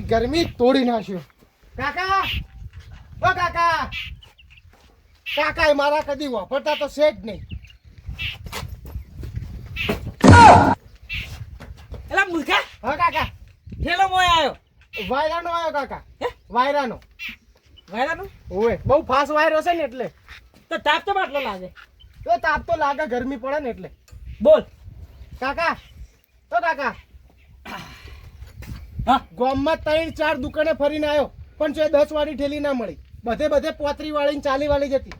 ગરમી તોડી નાખ્યો. કાકા, ઓ કાકા, કાકા મારા કદી વાપરતા તો છે જ નહીં. એલા મૂર્ખા, હા કાકા, ઠેલો મોય આવ્યો. વાયરાનો આવ્યો કાકા. વાયરાનો. વાયરાનો? ઓય બહુ ફાસ્ટ વાયરો છે ને એટલે. તો તાપ તો બાટલો લાગે. તો તાપ તો લાગે, ગરમી પડે ને એટલે. બોલ કાકા, તો કાકા, હા ગામમાં 3-4 દુકાને ફરીને આવ્યો પણ છે 10 વાળી ઠેલી ના મળી. બધે 35 વાળી ને 40 વાળી જતી.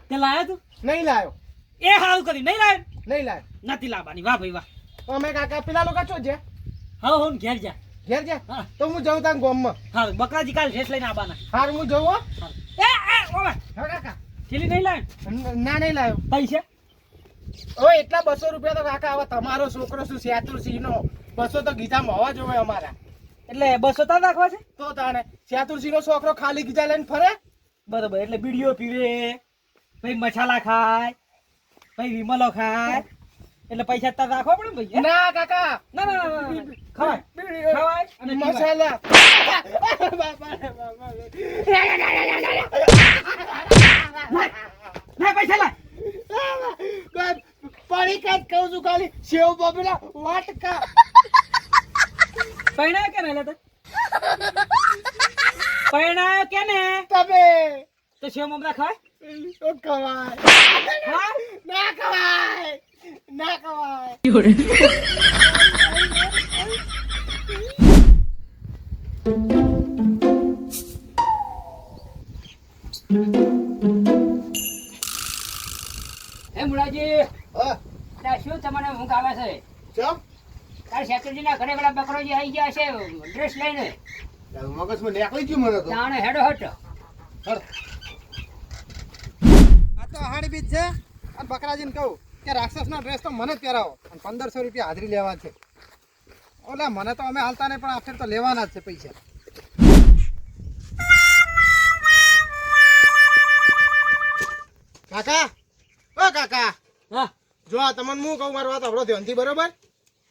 તે લાયો તું? નહીં લાયો. એ હારું કરી નહીં લાયો? નહીં લાયો. નથી લાવવાની. વાહ ભાઈ વાહ. અમે કાકા પેલા લોકો છો છે હા હું ઘેર જા. ઘેર છે હા તો હું જાઉં તાં ગામમાં. હારું બકરાજી કાલ ડ્રેસ લઈને આવવાના. હાર હું જઉં હો. ઓવે હા કાકા. થેલી નહીં લાયો? ના નહીં લાયો. પૈસા હવે એટલા 200 રૂપિયા તો કાકા હવે તમારો છોકરો શું શેતુરસિંહ નો 200 તો ગીધામાં હોવા જોઈએ અમારા. એટલે 200 તાર રાખવા છે? તો તાણે શેતુરસિંહ નો છોકરો ખાલી ગીધા લઈને ફરે. બરોબર. એટલે બીડીઓ પીવે, પછી મસાલા ખાય, પછી વિમલો ખાય, એટલે પૈસા તાર રાખવા પડે ને ભાઈ. ના કાકા, ના ના ના ખવાય ખવાય અને મસાલા. ના પૈસા લાય. પાણી કાચ કહું છું ખાલી સેવ બબલા વાટકા. પૈણાયો કે ને એટલે પૈણાયો કે ને તમે તો સેવ મમરા ખાય? તો ખવાય. હા ના ખવાય, ના ખવાય. એ મુળાજી, શું તમને ઊંઘ આવે છે? ચમ તાર શેતુરજીના ઘરે પેલા બકરોજી આવી ગયા છે ડ્રેસ લઈને. મગજમાં નીકળી ગયું મને તો. જાણે હેડો હટ. આ તો અહાડી બીજ છે અને બકરાજીને કહું કે રાક્ષસનો ડ્રેસ તો મને જ પહેરાવો અને 1500 રૂપિયા હાજરી લેવા છે. ઓલા મને તો અમે હાલતા નહીં પણ આખરે તો લેવાના જ છે પૈસા. કાકા, ઓ કાકા, હા જો આ તમને હું કહું મારી વાત સાંભળો ધ્યાનથી, બરોબર?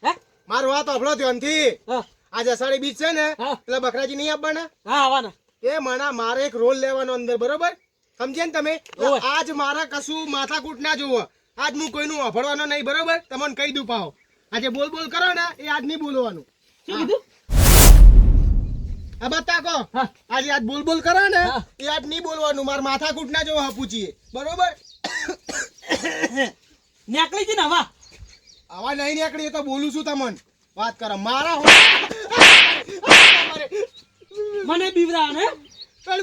હે મારી વાત સાંભળો ધ્યાનથી. હા આજે અષાઢી બીજ છે ને હા એટલે બકરાજી નહીં આપવાના. હા આવવાના. એ મારે એક રોલ લેવાનો અંદર, બરોબર? સમજ્યા ને તમે? ઓવે. આજ મારા કશું માથાકૂટ ના જોવો. આજ હું કોઈનું અભળવાનો નહીં, બરોબર? તમને કહી દઉં પાહો. આજે બોલ બોલ કરો ને એ આજ નહીં બોલવાનું. શું કીધું? આ બતા કહો. હા આજે આજ બોલ બોલ કરો ને હા. એ આજ નહીં બોલવાનું. મારા માથાકૂટ ના જોવો પૂછીએ, બરોબર? નેકળી જી ને હવા. આવા નહીં નીકળી તો બોલું છું તમને. વાત કરો મારા મને બીવરા ને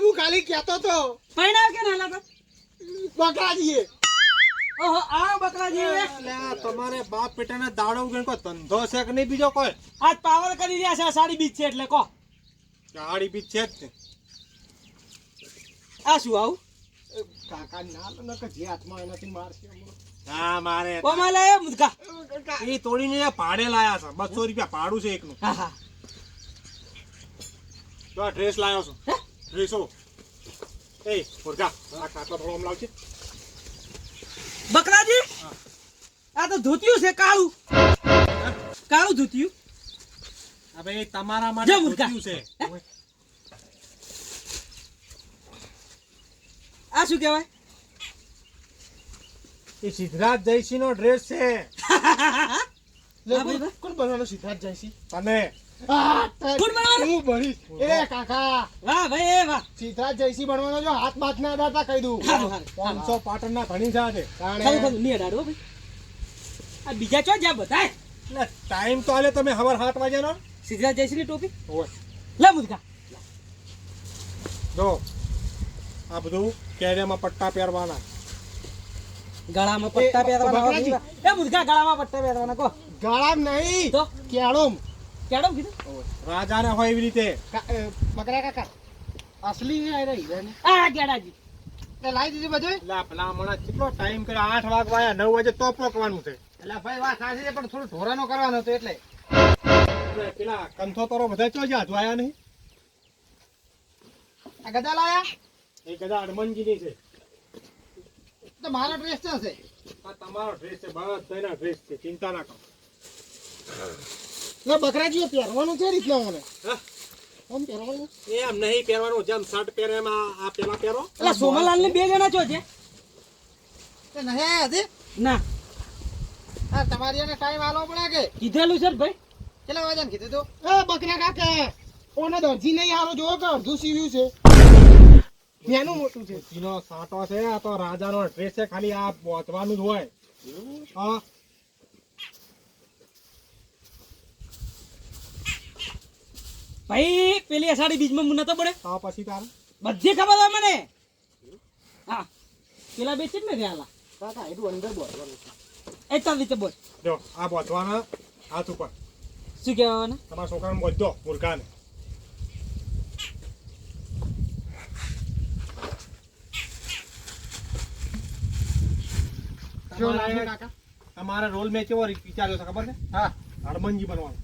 હું ખાલી કહેતો તો પૈણાયો કે ને લાગે બકરાજીએ. ઓહો આ બકરાજી તમારે બાપ પેટાના દાડો ઉગણ કોઈ ધંધો છે કે નહીં બીજો કોઈ? આજ પાવર કરી રહ્યા છે. સાડી બીજ છે એટલે કહો. ગાડી બી છે જ ને. આ શું આવું? કાકા ના લો ને કે જે હાથમાં એનાથી મારશે હમણાં. હા મારે કોમાં લે મુદકા. એ તોડીને ભાડે લાયા છે. 200 રૂપિયા ભાડું છે એકનું. હા હા તો આ ડ્રેસ લાવ્યો છું. હે? ડ્રેસો એ મુર્ગા આ ખાટલો થોડો આમ લાવજે. બકરાજી આ તો ધોતિયું છે કાળું. કાળું ધોતિયું. હવે એ તમારા જો માટે મુર્ગા. ધોતિયું છે. આ શું કહેવાય? એ સિદ્ધરાજ જયસિંહ નો ડ્રેસ છે. કોણ બનવાનો સિદ્ધાર્થ જયસિંહ? તમે કોણ બનવાનો? હું બનીશ. એ કાકા વાહ ભાઈ એ વાહ. સિદ્ધાર્થ જયસિંહ બનવાનો જો હાથ બાથ ના અડાડતા કહી દઉં. હારું, હારું. 500 પાટણના ઘણી છે. ખરું ખરું નહીં અડાડો ભાઈ. આ બીજા ચો જ્યાં બધાય એટલે ટાઈમ તો આલે તમે સવાર 7 વાગ્યાનો. સિદ્ધરાજ જયસિંહની ટોપી ઓય લે મુદકા. જો આ બધું કેરિયામાં પટ્ટા પહેરવાના. ગળામાં પટ્ટા પહેરવાના. બકરાજી. એ મુદકા ગળામાં પટ્ટા પહેરવાના કહો. ગાળામ નહીં તો કેળોમ. કેડો કીધું? રાજાને હોય એવી રીતે. બકરા કાકા અસલી હે આ રહી ને આ કેડાજી તે લાવી દીધી બધું. એટલે પેલા હમણાં કેટલો ટાઈમ કર્યો? 8 વાગવા 9 વાગે તો પોકવાનું છે. એટલે ભાઈ વાત સાચી છે પણ થોડું ઢોરાનો કરવાનો હતો એટલે. એટલે પેલા કંથોતરો બધા ચો જ્યાં જોયા નહીં. આ ગદા લાયા એ કદા હનુમાનજીની છે. તો મારો ડ્રેસ તો છે. આ તમારો ડ્રેસ છે. બધાના ડ્રેસ છે. ચિંતા ના કરો. બકરાજીઓ પહેરવાનું છે રીતના મને. હા? એમ નહીં પહેરવાનું, જેમ શર્ટ પહેરે એમ આ પેલા પહેરો. એટલે સોમાલાલ ને 2 જણા છો છે તે નહીં હજી ના હા તમારી એને ટાઈમ આલવો પડે કે કીધેલું છે ને ભાઈ કેટલા વાગ્યા કીધું તું બકરા કાકા ઓને દરજી નહીં હારો જોવો કે અડધું સીવ્યું છે મેનું મોટું છે ઈનો સાટો છે, આ તો રાજાનો ડ્રેસ છે, ખાલી આ પહોંચવાનું જ હોય. હા ભાઈ પેલી અષાઢી બીજમાં મું નતો પડે તો પછી તારે બધી ખબર હોય મને હા પેલા બે છે ને રહ્યા કાકા એટલું અંદર બોલવાનું છે એ ચાલ રીતે બોલ જો આ પહોંચવાના હાથ ઉપર શું કહેવાના તમારા છોકરાને બોલજો મૂર્ખાને. જો તમારે લાગે કાકા તમારે રોલ મેચ એવો વિચાર્યો છે ખબર છે? હા હનુમાનજી બનવાનું.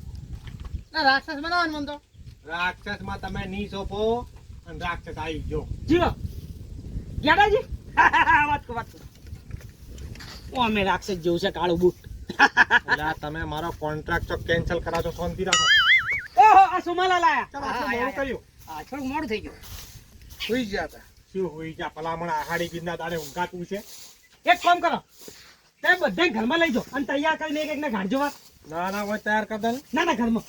ના રાક્ષસ બનાવવાનું મન તો રાક્ષસમાં તમે ની સોપો અને રાક્ષસ આવી ગયો. જીવો ગયાડાજી વાત કો ઓ અમે રાક્ષસ જેવું છે કાળું બૂટ એટલે આ તમે મારો કોન્ટ્રાક્ટ કેન્સલ કરાવશો, શાંતિ રાખો. ઓહો આ સોમાલાલ આયા ચાલો, આટલું મોડું કર્યું. આ થોડું મોડું થઈ ગયું સુઈ ગયા હતા શું હોય છે ભલામણ આહાડી બીજના દાડે ઊંઘાતું છે? એક કામ કરો તમે બધા ઘરમાં લઈ જાઓ અને તૈયાર કરીને એક એકને ગાડજો વાત ના ના હોય તૈયાર કરી દે. ના ના ઘરમાં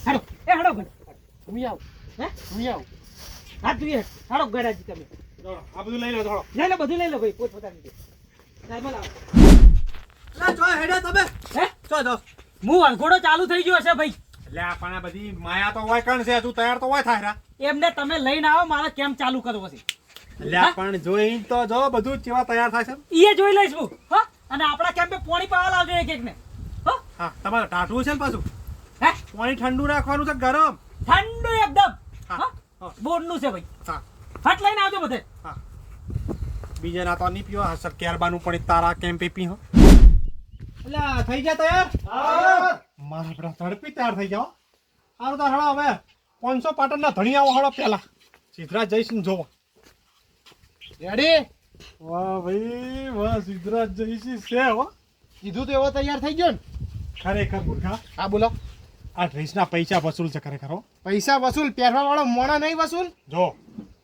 હાડો એ હાડો ઘર હું આવ હે હું આવ હાથ ધોઈએ હાડો ગરાજી તમે ચાલો, આ બધું લઈ લો થોડો. લઈ લો બધું લઈ લો ભાઈ પોતપોતાની રીતે ઘરમાં લાવો ના જો હેડો તમે હે જો જો હું વરઘોડો ચાલુ થઈ ગયો છે ભાઈ એટલે આ પણ આ બધી માયા તો હોય કણ છે, તું તૈયાર તો હોય થાય રા. એમને તમે લઈને આવો મારે કેમ ચાલુ કરવો છે એટલે આ પણ જોઈ તો જો બધું કેવા તૈયાર થાય છે. એ જોઈ લઈશ હું હા અને આપણા કેમ્પે પાણી પાવા લાવજો એક એકને હા હા તમારે ટાટવું છે ને પાછું હે પાણી ઠંડુ રાખવાનું છે ગરમ. ઠંડુ એકદમ હા, હા હા. બોર્ડનું છે ભાઈ હા ફટ લઈને આવજો બધે હા બીજા ના તો નહીં પીવો, હા સર ક્યારબાનું પણ તારા કેમ્પે પીહો. એટલે થઈ ગયા તૈયાર? મારા બેટા ઝડપી તૈયાર થઈ જાઓ. સારું તો હળો હવે 500 પાટણના ધણી આવો હળો પેલા સિદ્ધરાજ જયસિંહ જોવો. રેડી વાહ ભાઈ વાહ, સિદ્ધરાજ જયસિંહ છે હો. કીધું તો એવો તૈયાર થઈ ગયો ને ખરેખર મૂર્ખા, હા બોલો આ ડ્રેસના પૈસા વસૂલ છે ખરેખર હો. પૈસા વસૂલ પહેરવા વાળો મોણા નહીં વસૂલ જો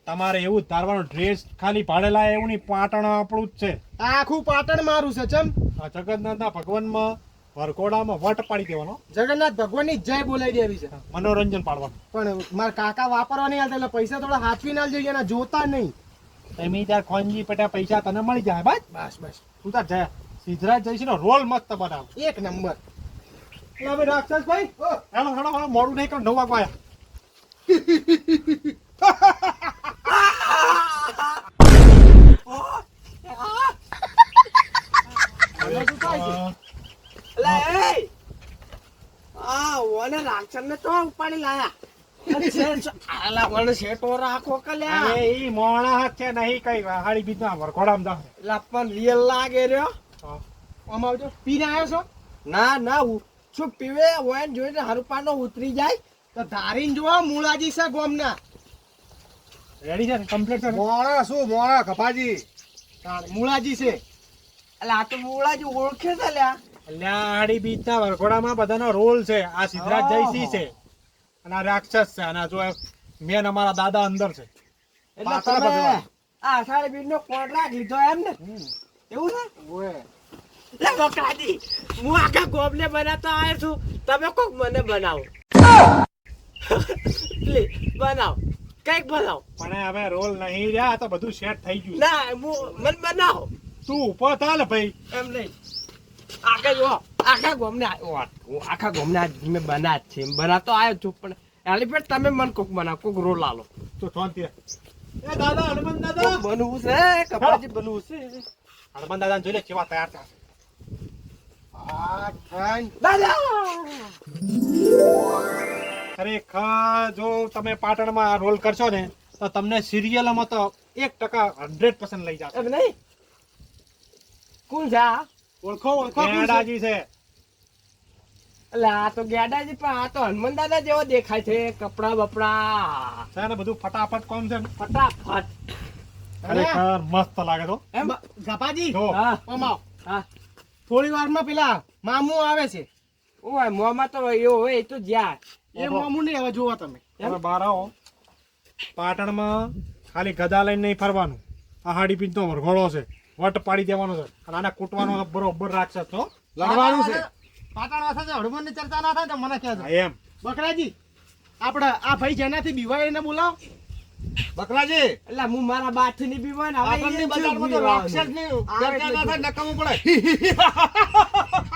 તમારે એવું જ ધારવાનું, ડ્રેસ ખાલી ભાડેલા એવું નહીં, પાટણ આપણું જ છે. આ આખું પાટણ મારું છે ચમ આ જગન્નાથના ભગવાનમાં વરઘોડામાં વટ પાડી દેવાનો, જગન્નાથ ભગવાનની જય બોલાવી દેવી છે મનોરંજન પાડવાનું. પણ મારા કાકા વાપરવા નહીં આવતા એટલે પૈસા થોડા હાથવી ના જોઈએ એના જોતા નહીં તમે ત્યાં ખોનજી પેટા પૈસા તને મળી જાય બસ. બસ બસ તું તાર જાય સિદ્ધરાજ જયસિંહનો રોલ મસ્ત બનાવ. એક નંબર એટલે હવે રાક્ષસ ભાઈ હેલો હેલો હેલો, મોડું નહીં કરો, 9 વાગવા આયા. અરે ઈ મોણા હાથ છે નહીં કઈ હાડી બીજના વરઘોડામાં જાવ. હા. આમ આવજો પીને આવ્યો છો ના ના શું પીવે હોય ને જોઈને હરુપાનો ઉતરી જાય તો ધારીને જોવા મૂળાજી છે ગોમના રેડી છે ને કમ્પ્લીટ છે ને? મોણા શું મોણા કપાજી મૂળાજી છે એટલે આ તો મૂળાજી ઓળખે છે લ્યા એટલે આ હાડી બીજના વરઘોડામાં બધાનો રોલ છે. આ સિદ્ધરાજ જયસિંહ છે અને આ રાક્ષસ છે અને આ જો મેન અમારા દાદા અંદર છે. એટલે પાછળ તમે બધું. આ અષાઢી બીજનો કોન્ટ્રાક્ટ લીધો એમ ને એવું છે ઓય લે બકરાજી હું આખા ગોમને બનાવતો આવ્યો છું તમે કોક મને બનાવો પ્લીઝ બનાવો કઈક બનાવો પણ હવે રોલ નહીં રહ્યા, આ તો બધું સેટ થઈ ગયું છે. ના હું મને બનાવો તું ઉપર થાલ ભાઈ. એમ નહીં આખા જો આખા ગોમને હું આખા ગોમને મેં બના જ છે બનાવતો આવ્યો છું પણ એલિફેન્ટ તમે મને કોક બનાવો કોક રોલ આલો તો શાંતિ રાખ. એ દાદા હનુમાન દાદા, બનવું છે કપાજી બનવું છે હનુમાન દાદા જોઈ લે કેવા તૈયાર થયા. આ ખાન દાદા ખરેખર જો તમે પાટણમાં રોલ કરશો ને તો તમને સિરિયલમાં તો 1% 100% લઈ જશે. એમ નહીં કોણ છે આ? ઓળખો ઓળખો ગેડાજી છે. એટલે આ તો ગેડાજી પણ આ તો હનુમાન દાદા જેવો દેખાય છે કપડા બપડા છે ને બધું ફટાફટ કોમ છે ને? ફટાફટ ખરેખર મસ્ત લાગે તો. એમ કપાજી જો હા આમ આવ હા થોડી વારમાં પેલા મામુ આવે છે ઓય મોમાં તો એવો હોય એ તો જ્યાં એ મામુ નહીં હવે જોવો તમે તમે બહાર આવો પાટણમાં ખાલી ગદા લઈને નહીં ફરવાનું આ હાડી પીન તો વરઘોડો છે વટ પાડી દેવાનો છે અને આને કૂટવાનો બરોબર રાખશે તો લડવાનું છે પાટણ વાસે હળમણની ચર્ચા ના થાય તો મને કહેજો. હા, એમ બકરાજી આપણે આ ભાઈ જેનાથી બીવાય એને બોલાવો. બકરાજી એટલે હું મારા બાથની બીમાર હવે આપણને અહીંયા બજારમાં તો છું રાક્ષસની ચર્ચા ના થાય નકામું પડે.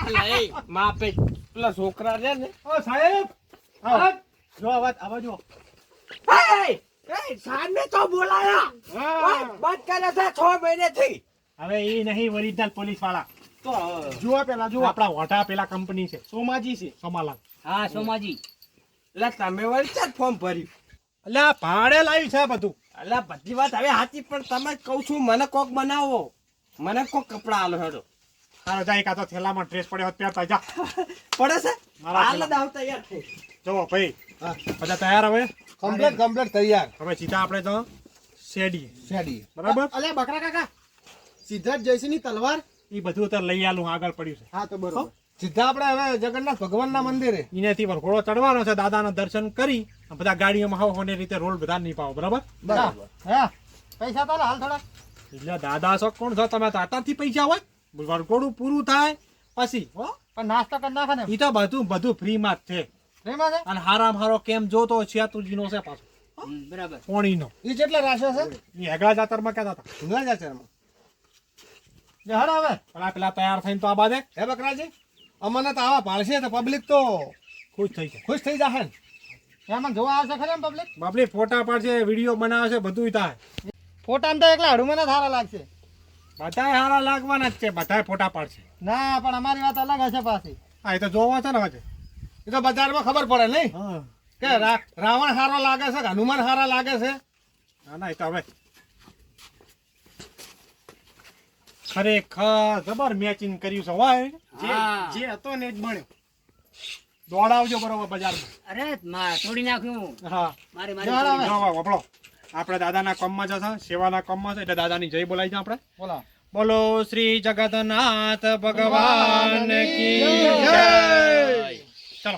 એટલે એ માપે પેલા છોકરા છે ને ઓ સાહેબ આવો. જો આવા જો સામે તો બોલાયા બંધ કરે છે 6 મહિનેથી હવે એ નહીં ઓરિજિનલ પોલીસ વાળા તો જુઓ પેલા જુઓ. આપણા વટા પેલા કંપની છે સોમાજી છે. સોમાલાલ હા સોમાજી એટલે તમે વળી છે ફોર્મ ભર્યું એટલે આ ભાડે લાવ્યું છે બધું એટલે બધી વાત હવે સાચી પણ તમે કહું છું મને કોક બનાવો મને કોક કપડા આલો હેડો તારો જાય કાં તો થેલામાં ડ્રેસ પડ્યો હોત પહેરતા જા પડે છે મારા હાલ પેલા. જ આવ તૈયાર થઈ જો ભાઈ બધા તૈયાર હવે કમ્પ્લીટ તૈયાર. હવે સીધા આપણે તો શેડી શેડી. બરાબર અલ્યા બકરા કાકા સિદ્ધાર્થ જયસિંહની તલવાર. એ બધું તો લઈ આલું આગળ પડ્યું છે હા તો બરોબર. સીધા આપણે હવે જગન્નાથ ભગવાનના મંદિરે. એનાથી વરઘોડો ચડવાનો છે દાદાના દર્શન કરી અને બધા ગાડીઓમાં હાવ હોને રીતે રોલ બધા નહીં પાવો બરાબર બરાબર. હા પૈસા તો હાલ થોડા. એટલે દાદા છો કોણ છો તમે તો આટાથી પૈસા હોય વરઘોડું પૂરું થાય પછી હો પણ નાસ્તો કરી નાખે ને. એ તો બધું ફ્રીમાં જ છે ફ્રીમાં છે? અને હારામ હારો કેમ જોતો છિયાતુજીનો છે પાછો બરાબર પોણીનો ઈ કેટલા રાશો છે? એ હેગડા જાતરમાં કહેતા હતા ઢુંગળા જાચરમાં. જે હાલો હવે. પેલા તૈયાર થઈને તો આ બાદે હે બકરાજી અમને તો આવા પાળશે તો પબ્લિક તો ખુશ થઈ જાય ખુશ થઈ જશે ને. એમાં જોવા આવશે ખરી એમ પબ્લિક? બાપલી ફોટા પાડશે વિડીયો બનાવે છે બધું થાય ફોટામાં તો એકલા હડુમને જ સારા લાગશે. બધાય હારા લાગવાના જ છે બધાય ફોટા પાડશે ના પણ અમારી વાત અલગ હશે પાછી. હા એ તો જોવા છે ને હજે એ તો બજારમાં ખબર પડે નહીં હા કે રાવણ સારો લાગે છે કે હનુમાન સારા લાગે છે. ના ના એ તો હવે ખરેખર જબર મેચિંગ કર્યું છે હોય જે હતો ને જ મળ્યો. દોડાવજો બરોબર બજારમાં અરે તોડી નાખ્યું હા મારી જો હાલો હવે. જો વાપરો આપણે દાદાના કામમાં જશે સેવાના કામમાં છે એટલે દાદાની જય બોલાવી છે આપણે બોલો. બોલો શ્રી જગન્નાથ ભગવાન કી જય. જય ચાલો